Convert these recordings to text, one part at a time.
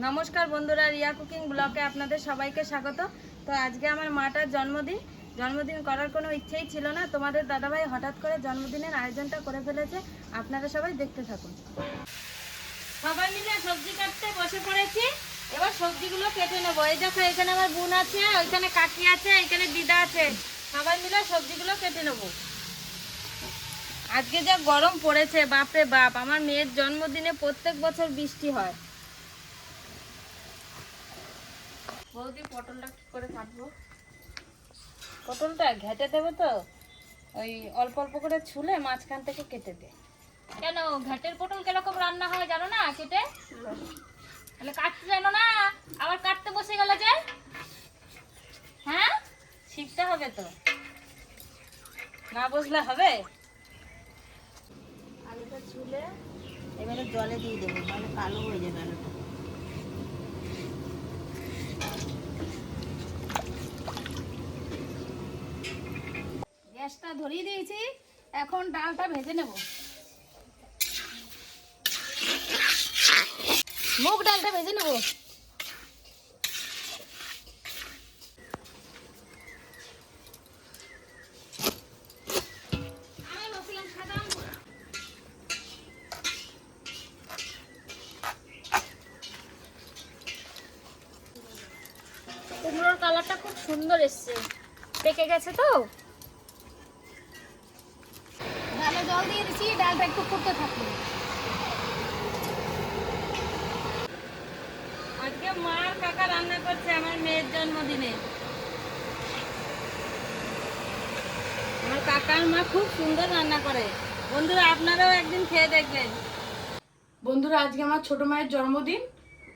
নমস্কার বন্ধুরা, রিয়া কুকিং ব্লগে আপনাদের সবাইকে স্বাগত। তো আজকে আমার মাটার জন্মদিন করার কোনো ইচ্ছেই ছিল না। তোমাদের দাদাভাই হঠাৎ করে জন্মদিনের আয়োজনটা করে ফেলেছে। আপনারা সবাই দেখতে থাকুন। সবাই মিলে সবজি কাটতে বসে পড়েছি। এবার সবজিগুলো কেটে নেবো। এই দেখো, এখানে আমার বোন আছে, ওইখানে কাকি আছে, এখানে দিদা আছে। সবাই মিলে সবজিগুলো কেটে নেবো। আজকে যা গরম পড়েছে, বাপরে বাপ। আমার মেয়ের জন্মদিনে প্রত্যেক বছর বৃষ্টি হয়। বৌদি, পটলটা কি করে কাটবো? পটলটা ঘেটে দেবো তো, ওই অল্প অল্প করে ছুলে মাঝখান থেকে কেটে দে। কেন, ঘাটের পটল কিরকম রান্না হয় জানো না? কেটে তাহলে কাটতে জানো না, আবার কাটতে বসে গেলে যে। হ্যাঁ, শিখতে হবে তো, না বুঝলে হবে। আলুটা ছুলে এবারে জলে দিয়ে দেবো, তাহলে কালো হয়ে যাবে আলুটা। গ্যাসটা ধরিয়ে দিয়েছি, এখন ডালটা ভেজে নেব। মুগ ডালটা ভেজে নেব। কুমড়োর কালারটা খুব সুন্দর এসছে, পেকে গেছে তো। ডালে জল দিয়ে দিচ্ছি, ডালটা একটু ফুটতে থাকবে। আজকে মার কাকা রান্না করছে আমার মেয়ের জন্মদিনে। আমার কাকার মা খুব সুন্দর রান্না করে। বন্ধুরা, আপনারাও একদিন খেয়ে দেখবেন। বন্ধুরা, আজকে আমার ছোট মায়ের জন্মদিন,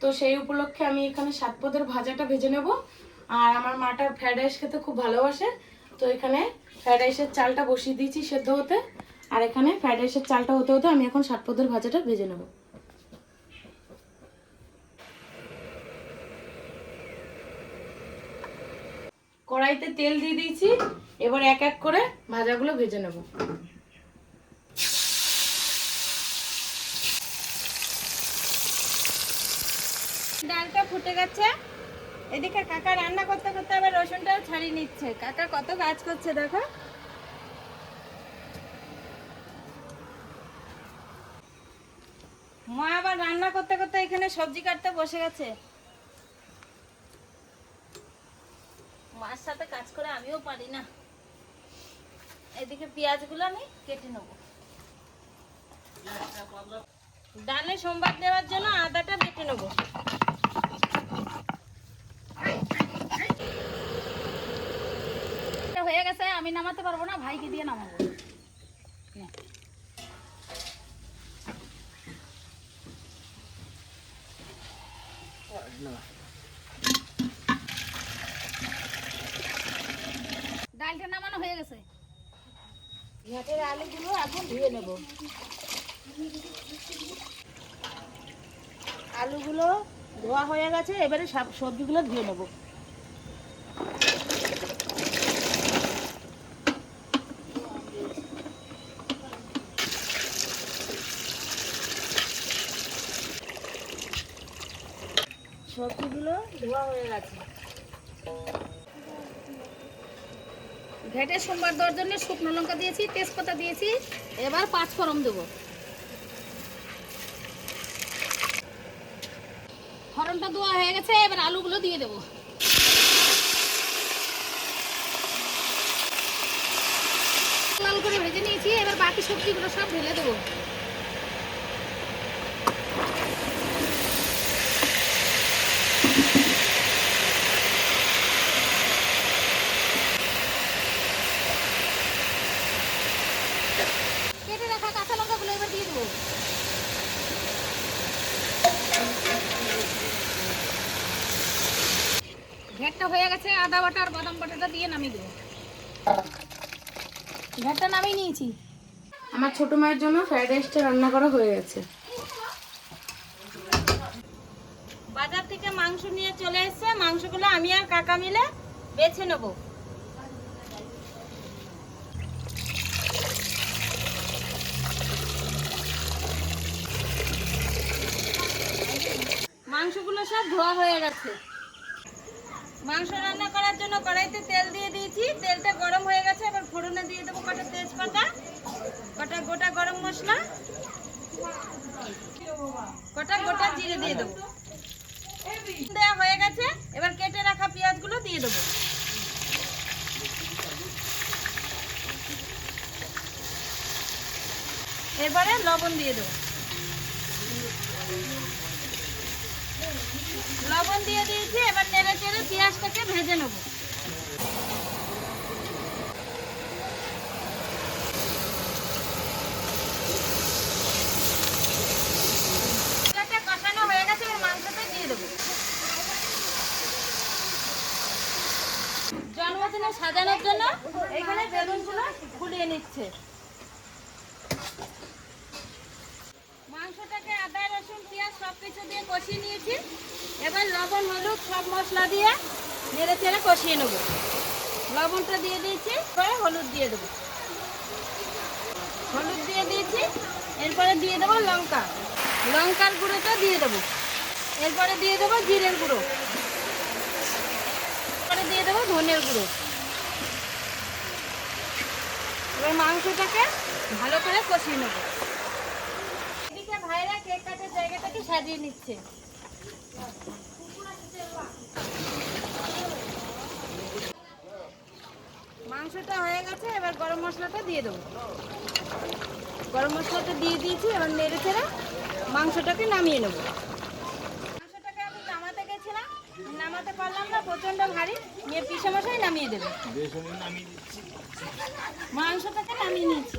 তো সেই উপলক্ষে আমি এখানে সাতপদের ভাজাটা ভেজে নেব। আর আমার মাটা ফ্রাইড রাইস খেতে খুব ভালোবাসে, তো এখানে ফ্রাইড রাইসের চালটা বসিয়ে দিয়েছি সেদ্ধ হতে। আর এখানে ফ্রাইড রাইসের চালটা হতে হতে আমি এখন সাতপদের ভাজাটা ভেজে নেব। কড়াইতে তেল দিয়ে দিয়েছি, এবার এক এক করে ভাজাগুলো ভেজে নেব। ডালটা ফুটে গেছে। এদিকে কাকা রান্না করতে করতে আবার রসুনটাও ছাড়িয়ে নিচ্ছে। কাকা কত কাজ করছে দেখো। মা আবার রান্না করতে করতে এখানে সবজি কাটতে বসে গেছে। মার সাথে কাজ করে আমিও পারি না। এদিকে পেঁয়াজগুলো আমি কেটে নেব। ডালে সোমবার দেওয়ার জন্য আদাটা বেটে নেব। হয়ে গেছে, আমি নামাতে পারবো না, ভাইকে দিয়ে নামাবো। ডালটা নামানো হয়ে গেছে। ঘাটের আলুগুলো এখন ধুয়ে নেব। আলুগুলো ধোয়া হয়ে গেছে, এবারে সবজিগুলো ধুয়ে নেব। সবজিগুলো ধোয়া হয়ে গেছে। ঘেটে সোমবার দেওয়ার জন্য শুকনো লঙ্কা দিয়েছি, তেজপাতা দিয়েছি, এবার 5 ফোড়ন দেবো। ফোড়নটা দেওয়া হয়ে গেছে, এবার আলুগুলো দিয়ে দেবো। লাল করে ভেজে নিয়েছি, এবার বাকি সবজিগুলো সব ঢেলে দেবো। কেটে রাখা কাঁচা লঙ্কাগুলো এবার দিয়ে দেবো। ঘেটটা হয়ে গেছে, আদা বাটা আর বাদাম বাটাটা দিয়ে নামিয়ে দেবো। ঘেটটা নামিয়ে নিয়েছি। আমার ছোট মায়ের জন্য ফ্রাইড রাইসটা রান্না করা হয়ে গেছে। বাজার থেকে মাংস নিয়ে চলে এসেছে, মাংসগুলো আমি আর কাকা মিলে বেছে নেব। মাংসগুলো সব ধোয়া হয়ে গেছে। মাংস রান্না করার জন্য কড়াইতে তেল দিয়ে দিয়েছি, তেলটা গরম হয়ে গেছে। এবার ফোড়নে দিয়ে দেবো কটা তেজপাতা, কটা গোটা গরম মশলা, কটা গোটা জিরে দিয়ে দেবো। দেওয়া হয়ে গেছে, এবার কেটে রাখা পেঁয়াজগুলো দিয়ে দেবো। এবারে লবণ দিয়ে দেবো। লবণ দিয়ে দিয়েছি, এবার নেড়ে চেড়ে পেঁয়াজটাকে ভেজে নেব। কষানো হয়ে গেছে, এবার মাংসটা দিয়ে দেবো। জন্মদিনে সাজানোর জন্য এখানে বেলুনগুলো ফুলিয়ে নিচ্ছে। মাংসটাকে আদা রসুন পেঁয়াজ সব কিছু দিয়ে কষিয়ে নিয়েছি। এবার লবণ হলুদ সব মশলা দিয়ে নেড়ে চেড়ে কষিয়ে নেব। লবণটা দিয়ে দিয়েছি, পরে হলুদ দিয়ে দেবো। হলুদ দিয়ে দিয়েছি, এরপরে দিয়ে দেবো লঙ্কা, লঙ্কার গুঁড়োটা দিয়ে দেবো। এরপরে দিয়ে দেবো জিরের গুঁড়ো, এরপরে দিয়ে দেবো ধনের গুঁড়ো। এবার মাংসটাকে ভালো করে কষিয়ে নেব। ভাইরা কেক কাটার জায়গাটাকে সাজিয়ে নিচ্ছে। মাংসটা হয়ে গেছে, এবার গরম মশলাটা দিয়ে দেবো। গরম মশলাটা দিয়ে দিয়েছি, এবার নেড়ে চেড়ে মাংসটাকে নামিয়ে নেব। মাংসটাকে আমি নামাতে গেছিলাম, নামাতে পারলাম না, প্রচন্ড ভারী, নিয়ে পিসে মশাই নামিয়ে দেবে। মাংসটাকে নামিয়ে নিয়েছি।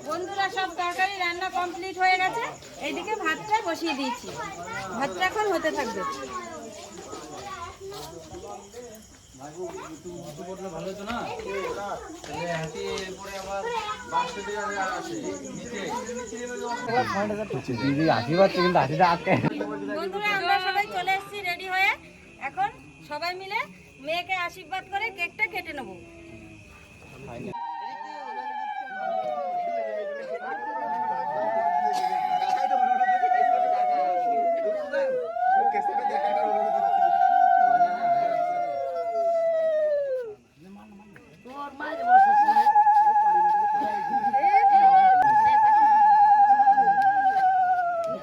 বন্ধুরা সব তরকারি রান্না কমপ্লিট হয়ে গেছে, এইদিকে ভাতটা বসিয়ে দিয়েছি। ভাতটা এখন হতে থাকবে। বন্ধুরা আমরা সবাই চলে এসেছি রেডি হয়ে। এখন সবাই মিলে মেয়েকে আশীর্বাদ করে কেকটা কেটে নেব।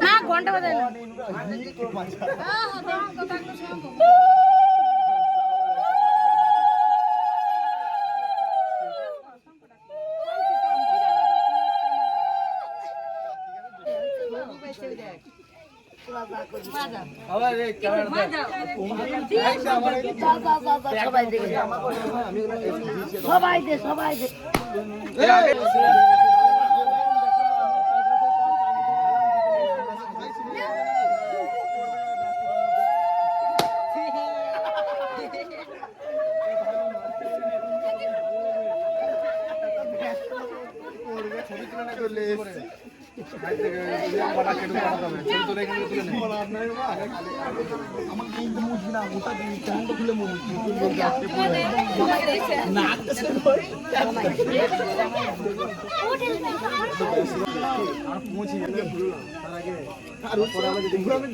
না ঘন্টা বাজে না। সবাই দে সবাই দে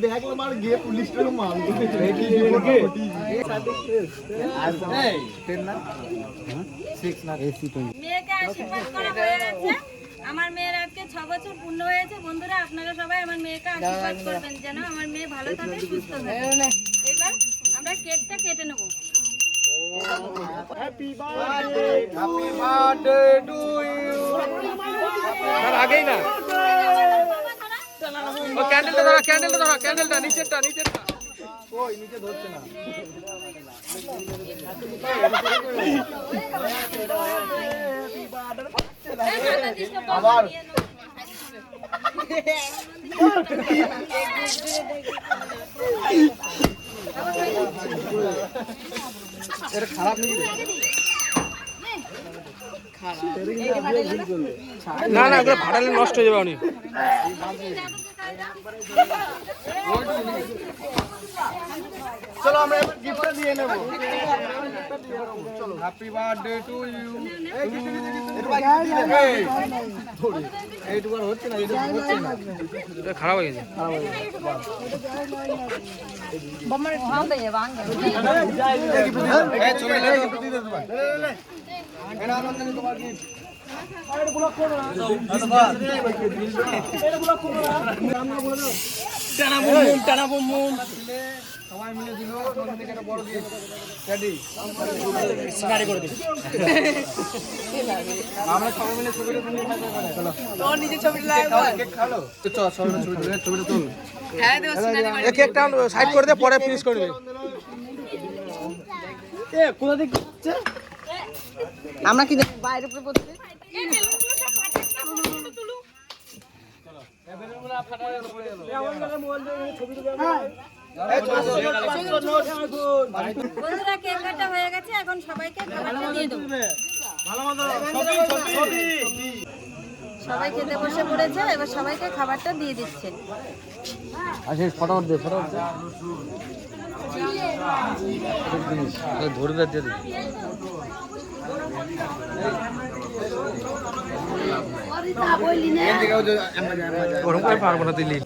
দেখলাম আর গিয়ে পুলিশটা মাল মেয়েকে আশীর্বাদ করা হয়ে গেছে। আমার মেয়ের আজকে 6 বছর পূর্ণ হয়েছে। বন্ধুরা আপনারা সবাই আমার মেয়েকে আশীর্বাদ করবেন যেন আমার মেয়ে ভালো থাকে, সুস্থ থাকে। এবার আমরা কেকটা কেটে নেব। Happy birthday to you. আর আগেই না ও ক্যান্ডেলটা ধরো, ক্যান্ডেলটা ধরো, ক্যান্ডেলটা নিচেরটা, নিচেরটা ওই নিচে ধরছে না। আবার এটা খারাপ নাকি? না না ওগুলো ফাটালে নষ্ট হয়ে যাবে। উনি চলো আমরা গিফটটা দিয়ে নেবো। Happy birthday to you. এইটুকু আর হচ্ছে না, এটা খারাপ হয়ে গেছে। টানা বুম বুম সবাই মিলে দিল একটা বড় কেক। আমরা সবাই মিলে ছবিটা তুলি। তোর নিজে ছবিটা লাগবে, কেক খালো তো। চল সবাই মিলে ছবি তুলে, ছবিটা তুল। হ্যাঁ দেব সিনারি বাড়ি এই কেকটা সাইড করে দে, পরে ফিনিশ করবে। এ কোথা থেকে হচ্ছে আমরা কি বাইরে উপরে পড়তে বন্ধুরা কেক কাটা হয়ে গেছে, এখন সবাইকে খাবারটা দিয়ে দেবো। সবাই খেতে বসে পড়েছে, এবার সবাইকে খাবারটা দিয়ে দিচ্ছে। আচ্ছা ফটাফট দে, ফটাফট দে। ধরে দে, দিয়ে দে। গরম করে পারবো না দিলি।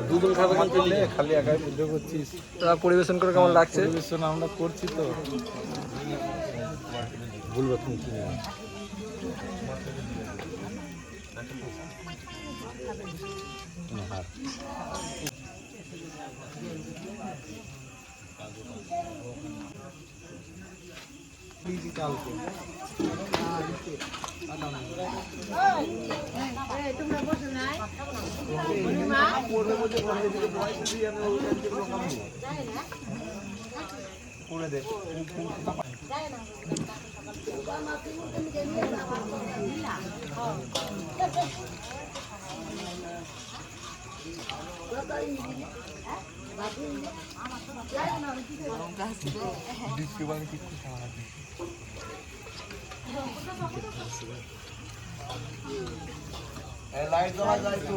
দুজন খাবে খালি একাই পুজো করছিস। তোরা পরিবেশন করে কেমন লাগছে? পরিবেশন আমরা করছি তো বলবো তুমি কি লাইট জ্বলা যায় তো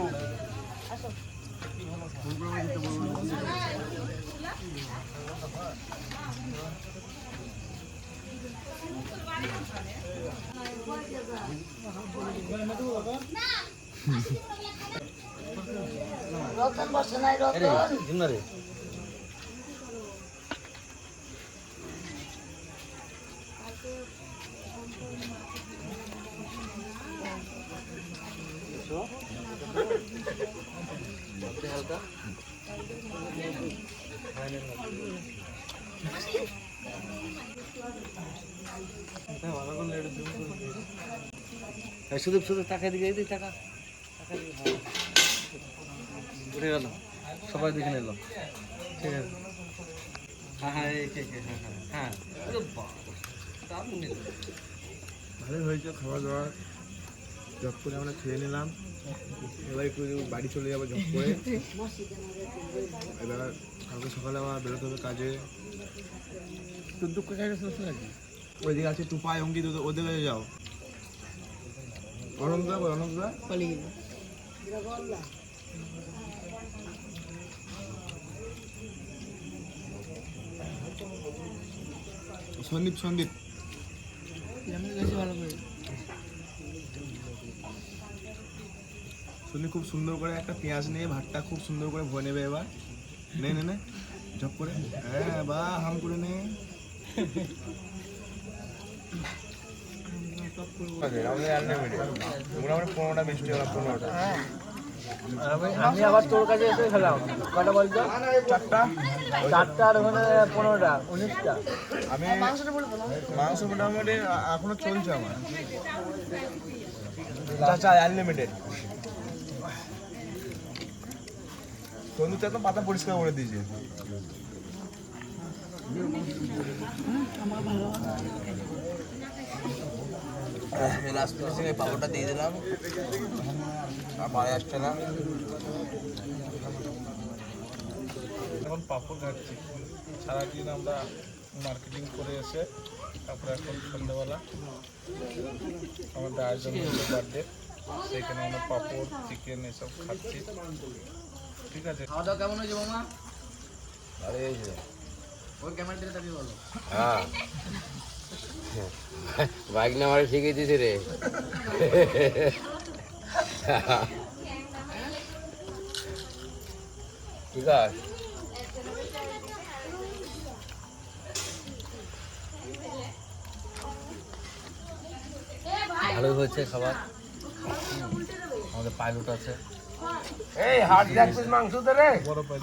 রতন বসে নাই রতন রে শুধু শুধু টাকা দিকে এই টাকা উঠে গেল, সবাই দেখে নিল। ঠিক আছে, হ্যাঁ হ্যাঁ হ্যাঁ ভালোই হয়েছে। খাওয়া দাওয়া জব করে আমরা খেয়ে নিলাম। এবার একটু বাড়ি চলে যাবো জব করে। এবার কালকে সকালে আবার বেরোতে হবে কাজে। তোর দুঃখ খাইতে শুনছো নাকি? ওইদিকে আছে টুপাই অঙ্কিত, ওদের কাছে যাও। অনন্তদা বল, অনন্তদা সন্দীপ সন্দীপ সন্দীপ খুব সুন্দর করে একটা পেঁয়াজ নিয়ে ভাতটা খুব সুন্দর করে ভয় নেবে। এবার নে নে নে ঝপ করে হ্যাঁ বা হাম করে নে মোটামুটি 15টা মিষ্টি হলো 15টা আমি আবার তোর কাছে এসে খেলাম কটা বলতো 4টা আর ওখানে 15টা 19টা আমি মাংস মোটামুটি এখনো চলছে আমার চাচা আনলিমিটেড তন্দুতে একদম পাতা পরিষ্কার করে দিয়েছে লাস্ট ফিনিশিং এ পাপড়টা দিয়ে দিলাম আর বাড়ি আসছে না এখন পাপড় ঘাটছি সারাদিন আমরা মার্কেটিং করে এসে তারপরে এখন সন্ধ্যাবেলা আমাদের আয়োজন হচ্ছে বার্থডে সেখানে আমরা পাপড় চিকেন এসব খাচ্ছি ঠিক আছে খাওয়া দাওয়া কেমন হয়েছে মামা আরে এই যে ওই ক্যামেরা দিলে তাকে বলো হ্যাঁ বাইক না মারে শিখিয়ে দিছি রে ঠিক আছে ভালোই হয়েছে খাবার আমাদের পাইলট আছে এই হাট দেখছিস মাংস দে রে বড় পাই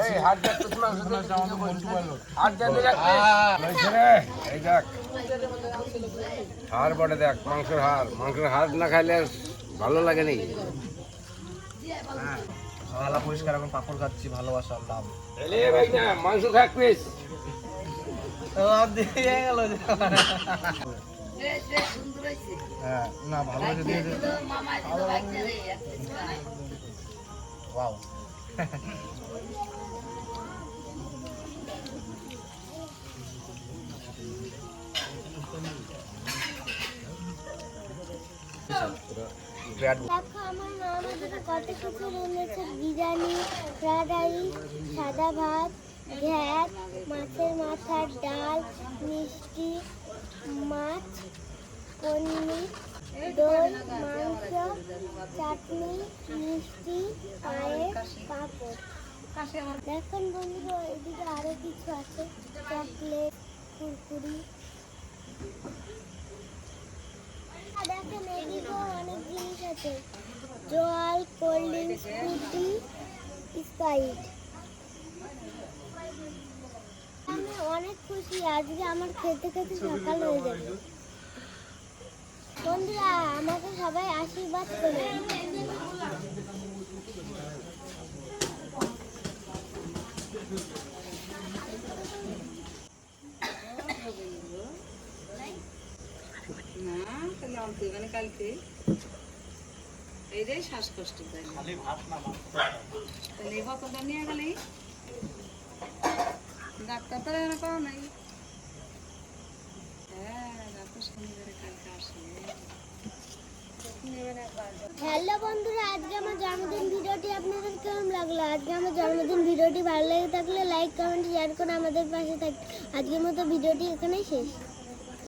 এই হাট দেখছিস মাংস দে আমাদের বন্ধু পাইলো হাট দেখতে দেখছিস রে এই দেখ হাড় বড় দেখ মাংসের হাড় না খাইলে ভালো লাগে নাকি খাওয়া পরিষ্কার এখন পাপড় খাচ্ছি ভালোবাসার লাভ এলে ভাই না মাংস খাক পিস দিয়ে গেল হ্যাঁ না ভালো হয়েছে দিয়ে দে ওয়াও দেখো আমার মা আমাদের কত কিছু এনেছে বিরিয়ানি ফ্রাইড রাইস সাদা ভাত ঘ্যাট মাছের মাথার ডাল মিষ্টি মাছ পনির দই মাংস চাটনি মিষ্টি পায়েস পাঁপড় দেখুন বন্ধুরা এদিকে আরো কিছু আছে চকলেট কুরকুরি দেখেন এদিকেও অনেক জিনিস আছে জল কোল্ড ড্রিঙ্কস ফ্রুটি স্প্রাইট আমি অনেক খুশি আজকে আমার খেতে খেতে সকাল হয়ে যাবে বন্ধুরা আমাকে সবাই আশীর্বাদ করবেন কালকে এই রে শ্বাসকষ্ট খালি ভাত না তাহলে এই বোতলটা নিয়ে গেলি ডাক্তার তো এনে পাওয়া নাই হ্যাঁ ডাক্তার শনিবারে কালকে আসে হ্যালো বন্ধুরা আজকে আমার জন্মদিন ভিডিওটি আপনাদের কেমন লাগলো আজকে আমার জন্মদিন ভিডিওটি ভালো লেগে থাকলে লাইক কমেন্ট শেয়ার করে আমাদের পাশে থাকবে আজকের মতো ভিডিওটি এখানেই শেষ